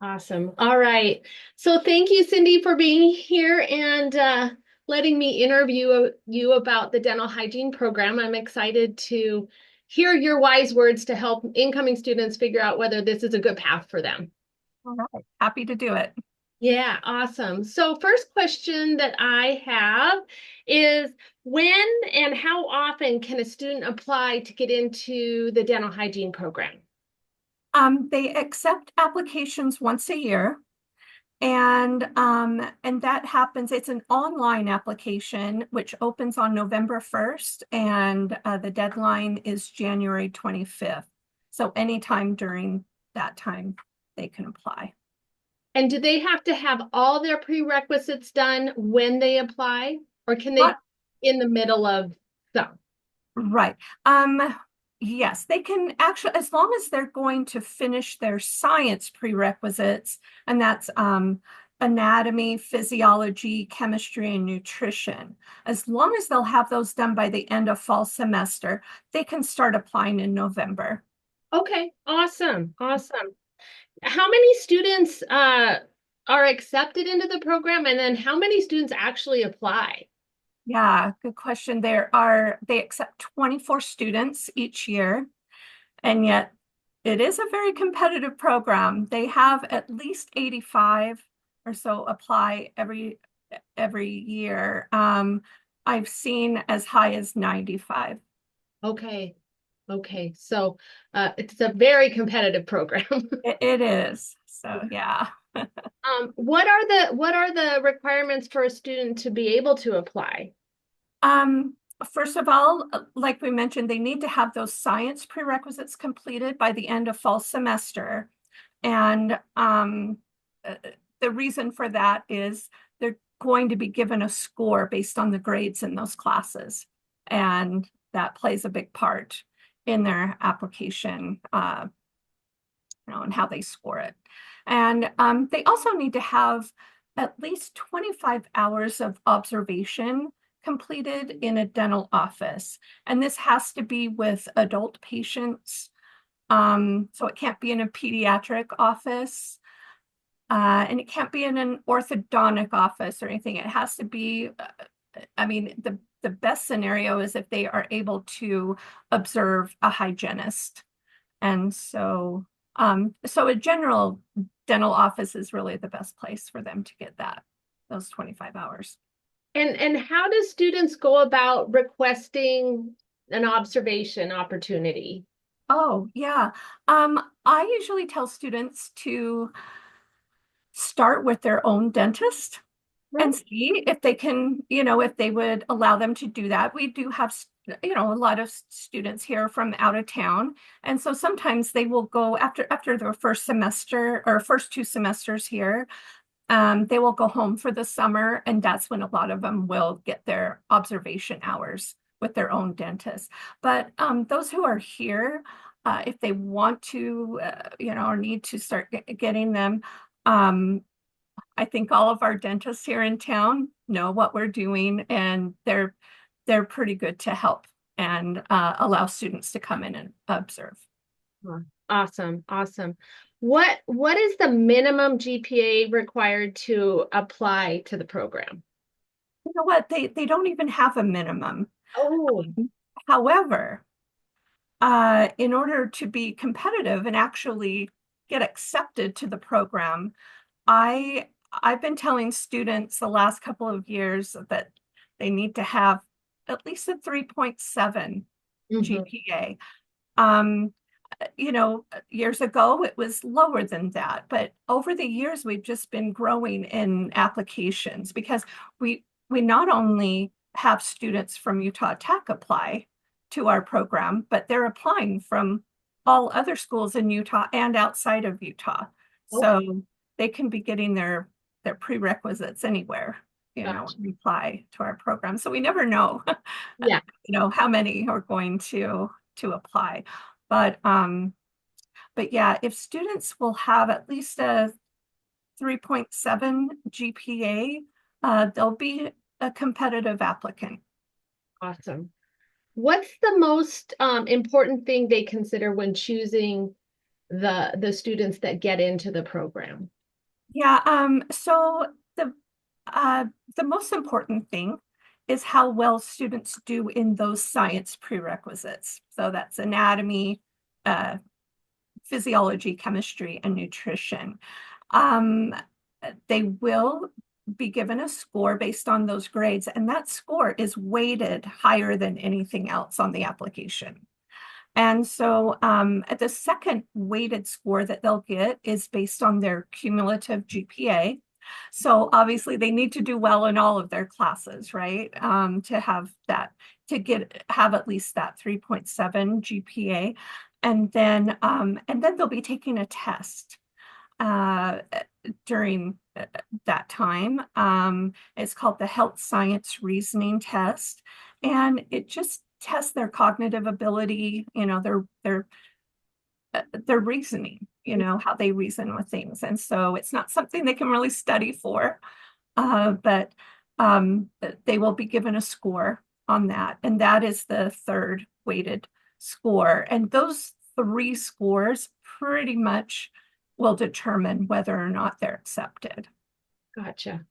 Awesome. All right. So thank you, Cindy, for being here and letting me interview you about the dental hygiene program. I'm excited to hear your wise words to help incoming students figure out whether this is a good path for them. All right. Happy to do it. Yeah, awesome. So first question that I have is when and how often can a student apply to get into the dental hygiene program? They accept applications once a year, and that happens. It's an online application which opens on November 1st, and the deadline is January 25th. So anytime during that time, they can apply. And do they have to have all their prerequisites done when they apply, or can But they in the middle of some? right. Um, yes, they can actually, as long as they're going to finish their science prerequisites, and that's anatomy, physiology, chemistry, and nutrition. As long as they'll have those done by the end of fall semester, they can start applying in November. Okay, awesome, awesome. How many students are accepted into the program, and then how many students actually apply? Yeah, good question. They accept 24 students each year, and yet it is a very competitive program. They have at least 85 or so apply every year. I've seen as high as 95. Okay, okay. So it's a very competitive program. It is. So yeah. What are the requirements for a student to be able to apply? Um, First of all, like we mentioned, they need to have those science prerequisites completed by the end of fall semester. And uh, the reason for that is they're going to be given a score based on the grades in those classes. And that plays a big part in their application, and how they score it. And they also need to have at least 25 hours of observation completed in a dental office. And this has to be with adult patients. So it can't be in a pediatric office. And it can't be in an orthodontic office or anything. It has to be, I mean, the best scenario is if they are able to observe a hygienist. And so a general dental office is really the best place for them to get those 25 hours. And how do students go about requesting an observation opportunity? Oh, yeah. I usually tell students to start with their own dentist and Right. see if they can, if they would allow them to do that. We do have, a lot of students here from out of town. And so sometimes they will go after their first semester or first 2 semesters here. They will go home for the summer, and that's when a lot of them will get their observation hours with their own dentist. But those who are here, if they want to, or need to start getting them, um, I think all of our dentists here in town know what we're doing, and they're pretty good to help and allow students to come in and observe. Huh. Awesome, awesome. What is the minimum GPA required to apply to the program? You know what? They don't even have a minimum. Oh, However, in order to be competitive and actually get accepted to the program, I've been telling students the last couple of years that they need to have at least a 3.7 mhm. GPA. Um, Years ago it was lower than that, but over the years we've just been growing in applications because we not only have students from Utah Tech apply to our program, but they're applying from all other schools in Utah and outside of Utah. Okay, So they can be getting their prerequisites anywhere, gotcha. and apply to our program. So we never know, Yeah. how many are going to apply. But but yeah, if students will have at least a 3.7 GPA, they'll be a competitive applicant. Awesome. What's the most important thing they consider when choosing the students that get into the program? Yeah, so uh, the most important thing is how well students do in those science prerequisites. So that's anatomy, uh, physiology, chemistry, and nutrition. Um, they will be given a score based on those grades, and that score is weighted higher than anything else on the application. And so the second weighted score that they'll get is based on their cumulative GPA. So obviously they need to do well in all of their classes, right? To have that, have at least that 3.7 GPA. And then they'll be taking a test uh, during that time. It's called the Health Science Reasoning Test, and it just tests their cognitive ability, their reasoning, how they reason with things. And so it's not something they can really study for, but they will be given a score on that, and that is the third weighted score. And those three scores pretty much will determine whether or not they're accepted. Gotcha.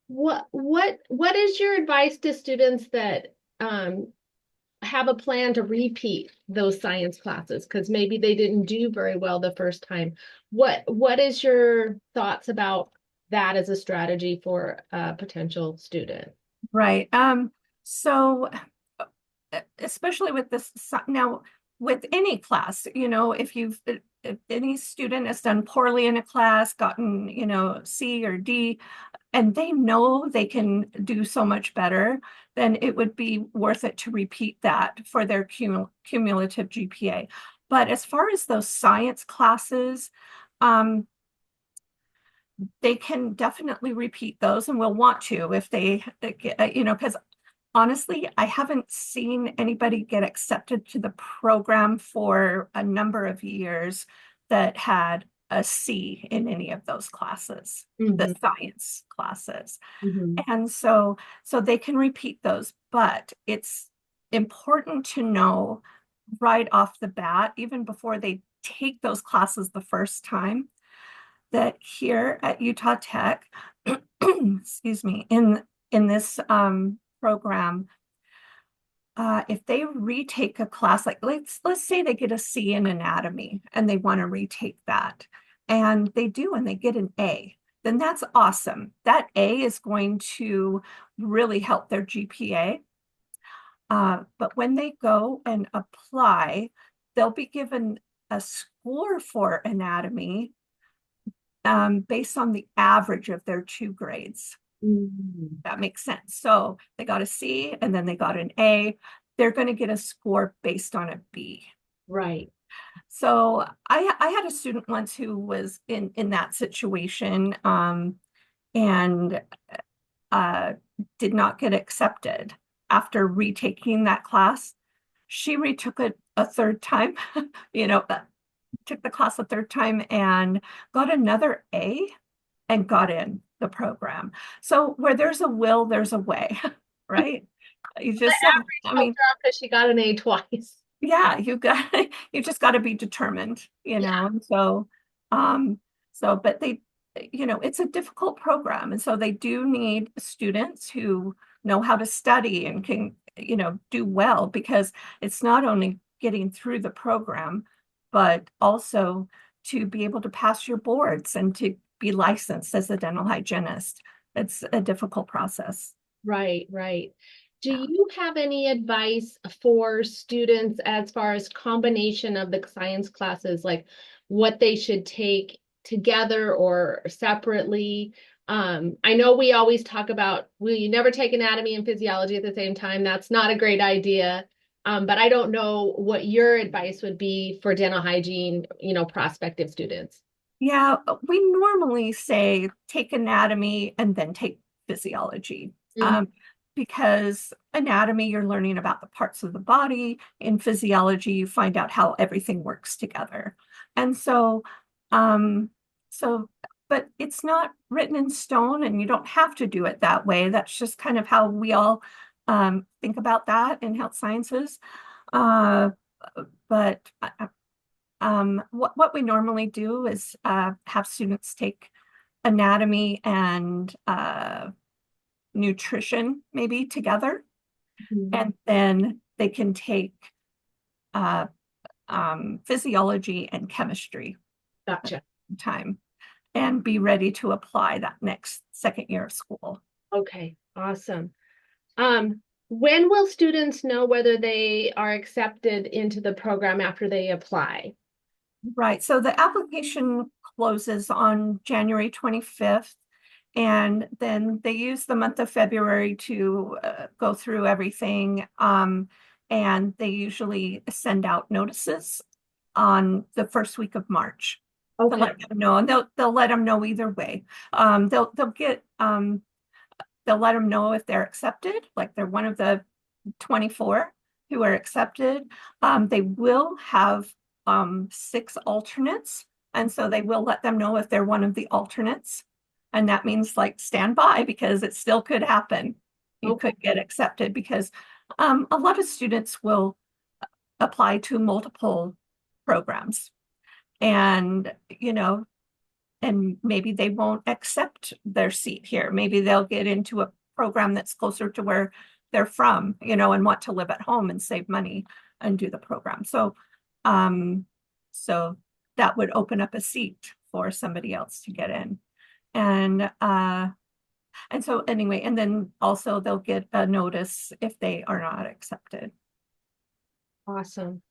What is your advice to students that have a plan to repeat those science classes because maybe they didn't do very well the first time? What is your thoughts about that as a strategy for a potential student? Right. So especially with this now, with any class, if any student has done poorly in a class, gotten, C or D, and they know they can do so much better, then it would be worth it to repeat that for their cumulative GPA. But as far as those science classes, they can definitely repeat those and will want to if they, because honestly, I haven't seen anybody get accepted to the program for a number of years that had a C in any of those classes, the Mhm, science classes. mhm. And so they can repeat those, but it's important to know right off the bat, even before they take those classes the first time, that here at Utah Tech, excuse me, in this program, if they retake a class, like let's say they get a C in anatomy and they want to retake that, and they do, and they get an A, then that's awesome. That A is going to really help their GPA. But when they go and apply, they'll be given a score for anatomy based on the average of their two grades. Mm, That makes sense. So they got a C and then they got an A. They're going to get a score based on a B. right. So I had a student once who was in that situation, and uh, did not get accepted after retaking that class. She retook it a third time, took the class a third time and got another A and got in the program. So where there's a will, there's a way, right? You The just, average I helped mean, her out because she got an A twice. yeah, you just got to be determined, Yeah, and um, but it's a difficult program. And so they do need students who know how to study and can, do well, because it's not only getting through the program, but also to be able to pass your boards and to be licensed as a dental hygienist. It's a difficult process. right, right. Do Yeah. you have any advice for students as far as combination of the science classes, like what they should take together or separately? I know we always talk about we never take anatomy and physiology at the same time. That's not a great idea. But I don't know what your advice would be for dental hygiene, prospective students. Yeah, we normally say take anatomy and then take physiology. Mhm. Because anatomy, you're learning about the parts of the body. In physiology, you find out how everything works together. And um, so, but it's not written in stone, and you don't have to do it that way. That's just kind of how we all think about that in health sciences. Uh, but What we normally do is have students take anatomy and nutrition maybe together, Mhm. and then they can take uh, physiology and chemistry Gotcha. time and be ready to apply that next second year of school. Okay, awesome. When will students know whether they are accepted into the program after they apply? Right. So the application closes on January 25th, and then they use the month of February to go through everything. And they usually send out notices on the first week of March to Okay. let them know, and they'll let them know either way. They'll let them know if they're accepted, like they're one of the 24 who are accepted. They will have 6 alternates. And so they will let them know if they're one of the alternates. And that means like stand by because it still could happen. You Okay. could get accepted because a lot of students will apply to multiple programs. And, and maybe they won't accept their seat here. Maybe they'll get into a program that's closer to where they're from, and want to live at home and save money and do the program. Um, so that would open up a seat for somebody else to get in. And so anyway, and then also they'll get a notice if they are not accepted. Awesome.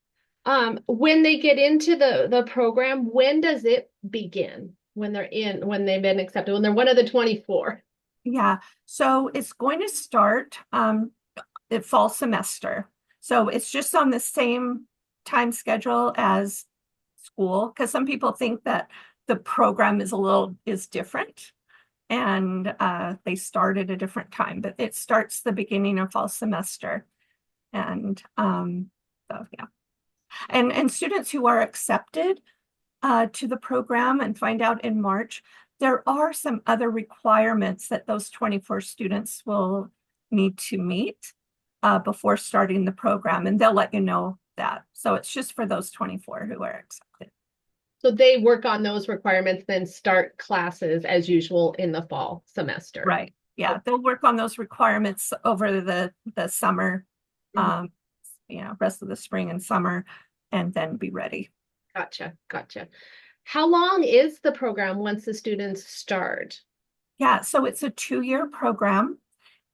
When they get into the program, when does it begin? When they've been accepted, when they're one of the 24. Yeah, so it's going to start the fall semester. So it's just on the same time schedule as school, because some people think that the program is different and they start at a different time, but it starts the beginning of fall semester. And so yeah. And students who are accepted to the program and find out in March, there are some other requirements that those 24 students will need to meet before starting the program, and they'll let you know that. So it's just for those 24 who are accepted. So they work on those requirements, then start classes as usual in the fall semester. Right. Yeah, Okay. they'll work on those requirements over the summer, Mhm. um, rest of the spring and summer, and then be ready. Gotcha, gotcha. How long is the program once the students start? Yeah, so it's a 2-year program.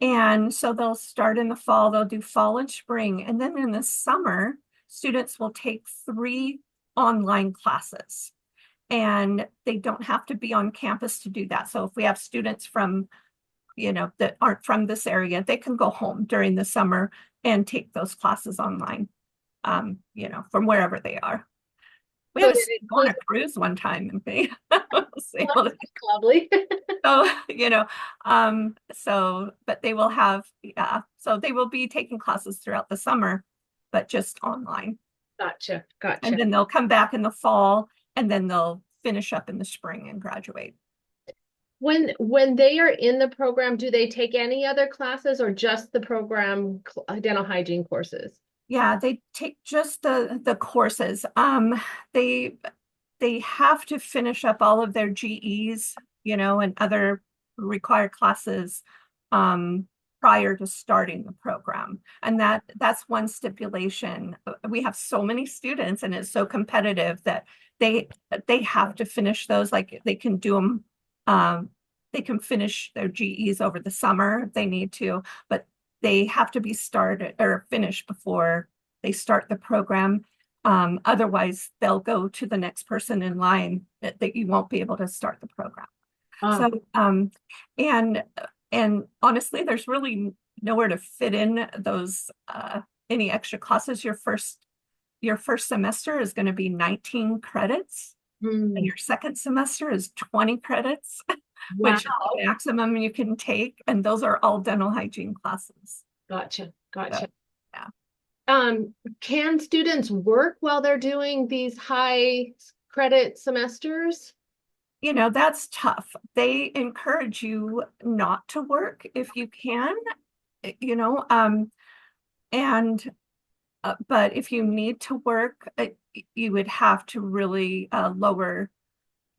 And so they'll start in the fall, they'll do fall and spring. And then in the summer, students will take 3 online classes. And they don't have to be on campus to do that. So if we have students from, that aren't from this area, they can go home during the summer and take those classes online, from wherever they are. We So had a did it student go on include a cruise one time and they was able to lovely? so, but they will have, yeah, so they will be taking classes throughout the summer, but just online. Gotcha, And gotcha. then they'll come back in the fall and then they'll finish up in the spring and graduate. When they are in the program, do they take any other classes or just the program dental hygiene courses? Yeah, they take just the courses. They they have to finish up all of their GEs, and other required classes um, prior to starting the program. And that's one stipulation. We have so many students and it's so competitive that they they have to finish those. Like um, they can finish their GEs over the summer if they need to, but they have to be started or finished before they start the program. Otherwise, they'll go to the next person in line that you won't be able to start the program. Ah, So, and and honestly, there's really nowhere to fit in those any extra classes. Your first semester is going to be 19 credits, and hmm. your second semester is 20 credits, which is Wow. the maximum you can take, and those are all dental hygiene classes. Gotcha, So, gotcha. yeah. Um, can students work while they're doing these high credit semesters? That's tough. They encourage you not to work if you can, you know, um, and But if you need to work, you would have to really lower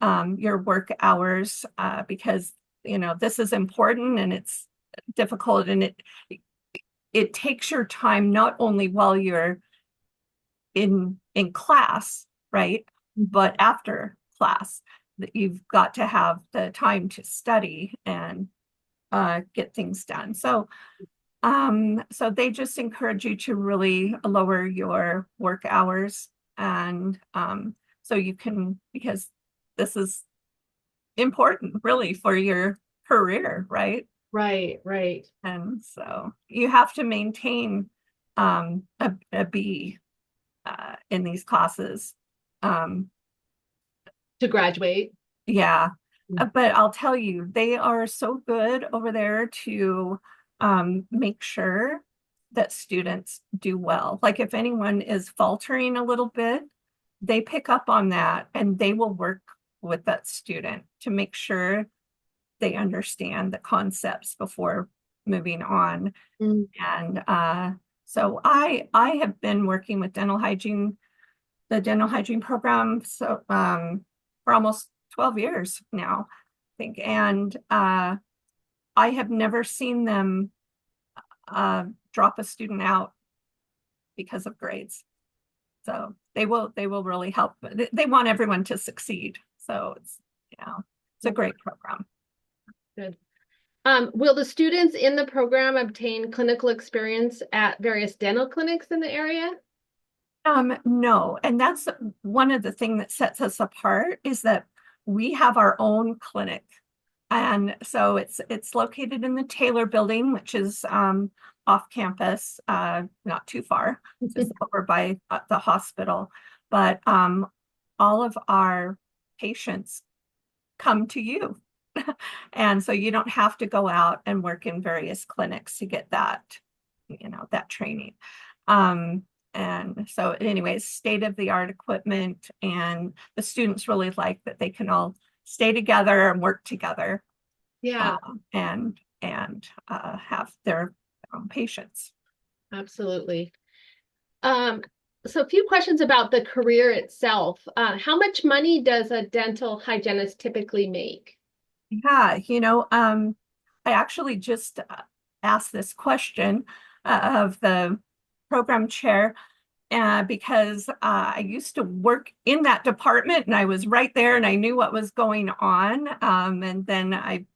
your work hours because this is important and it's difficult, and it takes your time not only while you're in class, right? But after class, that you've got to have the time to study and get things done. So they just encourage you to really lower your work hours, and so you can, because this is important really for your career, right? Right, right. And so you have to maintain a B in these classes. Um, To graduate. yeah, but I'll tell you, they are so good over there to make sure that students do well. Like if anyone is faltering a little bit, they pick up on that and they will work with that student to make sure they understand the concepts before moving on. Mm. And so I have been working with the dental hygiene program, so for almost 12 years now, I think. And I have never seen them drop a student out because of grades. So they will really help. They want everyone to succeed. So it's a great program. Good. Will the students in the program obtain clinical experience at various dental clinics in the area? No, and that's one of the things that sets us apart is that we have our own clinic. And so it's located in the Taylor building, which is off campus, not too far, just over by the hospital. But all of our patients come to you. And so you don't have to go out and work in various clinics to get that training. Um, and so anyways, state-of-the-art equipment, and the students really like that they can all stay together and work together, Yeah, and have their patients. absolutely. Um, so a few questions about the career itself. How much money does a dental hygienist typically make? Yeah, I actually just asked this question of the program chair because I used to work in that department and I was right there and I knew what was going on. And then I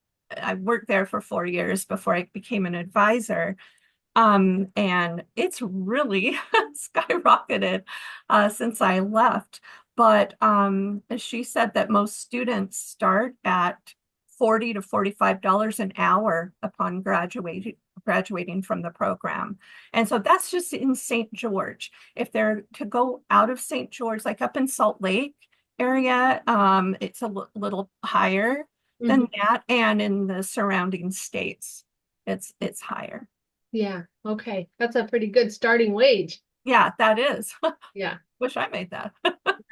worked there for 4 years before I became an advisor. And it's really skyrocketed since I left. But she said that most students start at $40 to $45 an hour upon graduating from the program. And so that's just in St. George. If they're to go out of St. George, like up in Salt Lake area, it's a little higher than Mhm. that. And in the surrounding states, it's higher. Yeah, okay. That's a pretty good starting wage. Yeah, that is. Yeah, Wish I made that.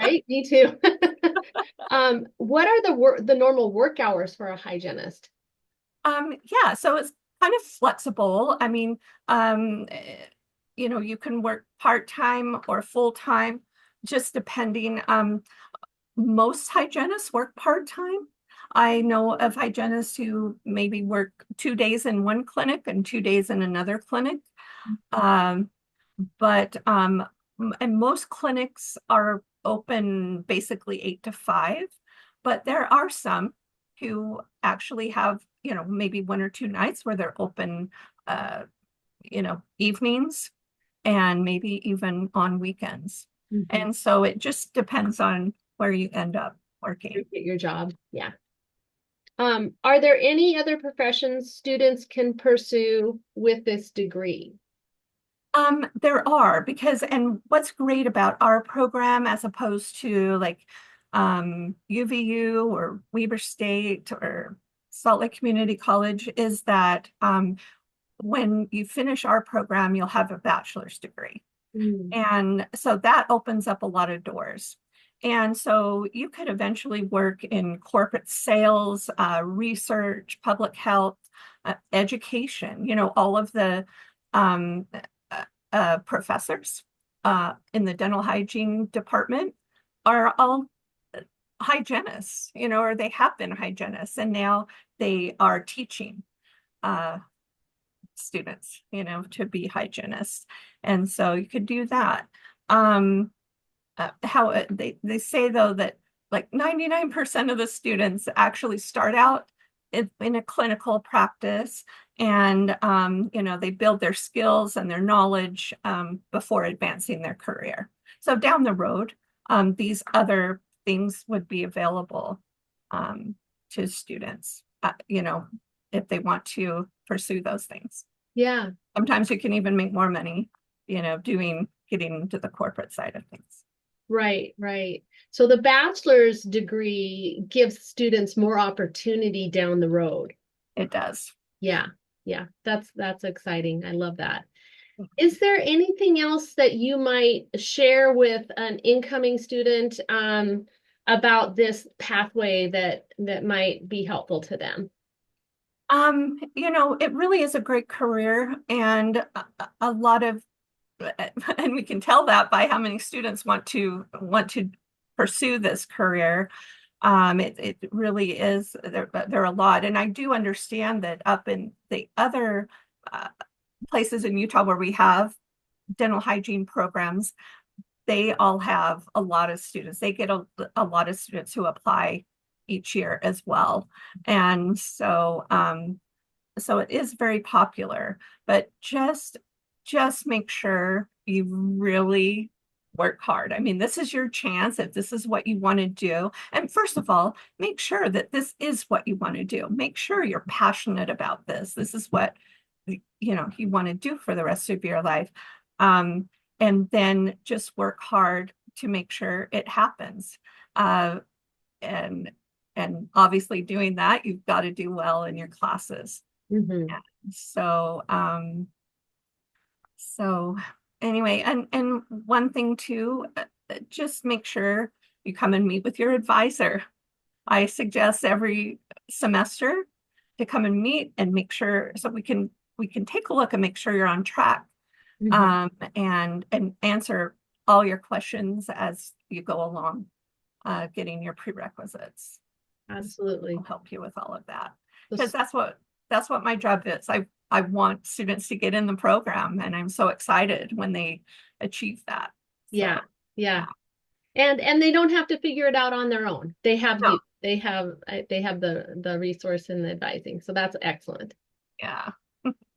right? Me too. What are the normal work hours for a hygienist? Yeah, so it's kind of flexible. I mean, you can work part-time or full-time, just depending. Most hygienists work part-time. I know of hygienists who maybe work 2 days in one clinic and 2 days in another clinic. Um, but and most clinics are open basically 8 to 5, but there are some who actually have, maybe 1 or 2 nights where they're open, uh, evenings and maybe even on weekends. Mhm. And so it just depends on where you end up working. Get your job. Yeah. Are there any other professions students can pursue with this degree? There are, and what's great about our program as opposed to like UVU or Weber State or Salt Lake Community College is that when you finish our program, you'll have a bachelor's degree. Mm. And so that opens up a lot of doors. And so you could eventually work in corporate sales, research, public health, education, all of the um, professors in the dental hygiene department are all hygienists, or they have been hygienists, and now they are teaching uh, students, to be hygienists. And so you could do that. Um, they say though that like 99% of the students actually start out in a clinical practice, and they build their skills and their knowledge before advancing their career. So down the road, these other things would be available um, to students, if they want to pursue those things. Yeah. Sometimes you can even make more money, getting into the corporate side of things. Right, right. So the bachelor's degree gives students more opportunity down the road. It does. Yeah, yeah. That's exciting. I love that. Is there anything else that you might share with an incoming student about this pathway that might be helpful to them? It really is a great career, and a lot of, and we can tell that by how many students want to pursue this career. It really is, there are a lot, and I do understand that up in the other places in Utah where we have dental hygiene programs, they all have a lot of students. They get a lot of students who apply each year as well. And so it is very popular, but just make sure you really work hard. I mean, this is your chance if this is what you want to do. And first of all, make sure that this is what you want to do. Make sure you're passionate about this. This is what you want to do for the rest of your life. And then just work hard to make sure it happens. And and obviously doing that, you've got to do well in your classes. Mm-hmm. So, so anyway, and one thing too, just make sure you come and meet with your advisor. I suggest every semester to come and meet and make sure, so we can take a look and make sure you're on track, Mm-hmm. and answer all your questions as you go along, getting your prerequisites. I'll Absolutely. help you with all of that, because So, that's what my job is. I want students to get in the program, and I'm so excited when they achieve that. yeah, So yeah. yeah, And they don't have to figure it out on their own. They have no, you. They have the resource and the advising. So that's excellent. yeah,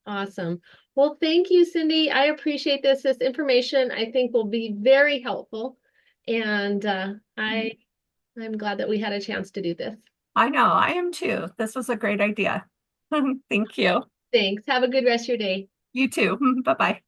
Awesome. Well, thank you, Cindy. I appreciate this. This information I think will be very helpful. And I'm glad that we had a chance to do this. I know, I am too. This was a great idea. Thank you. Thanks. Have a good rest of your day. You too. Bye bye.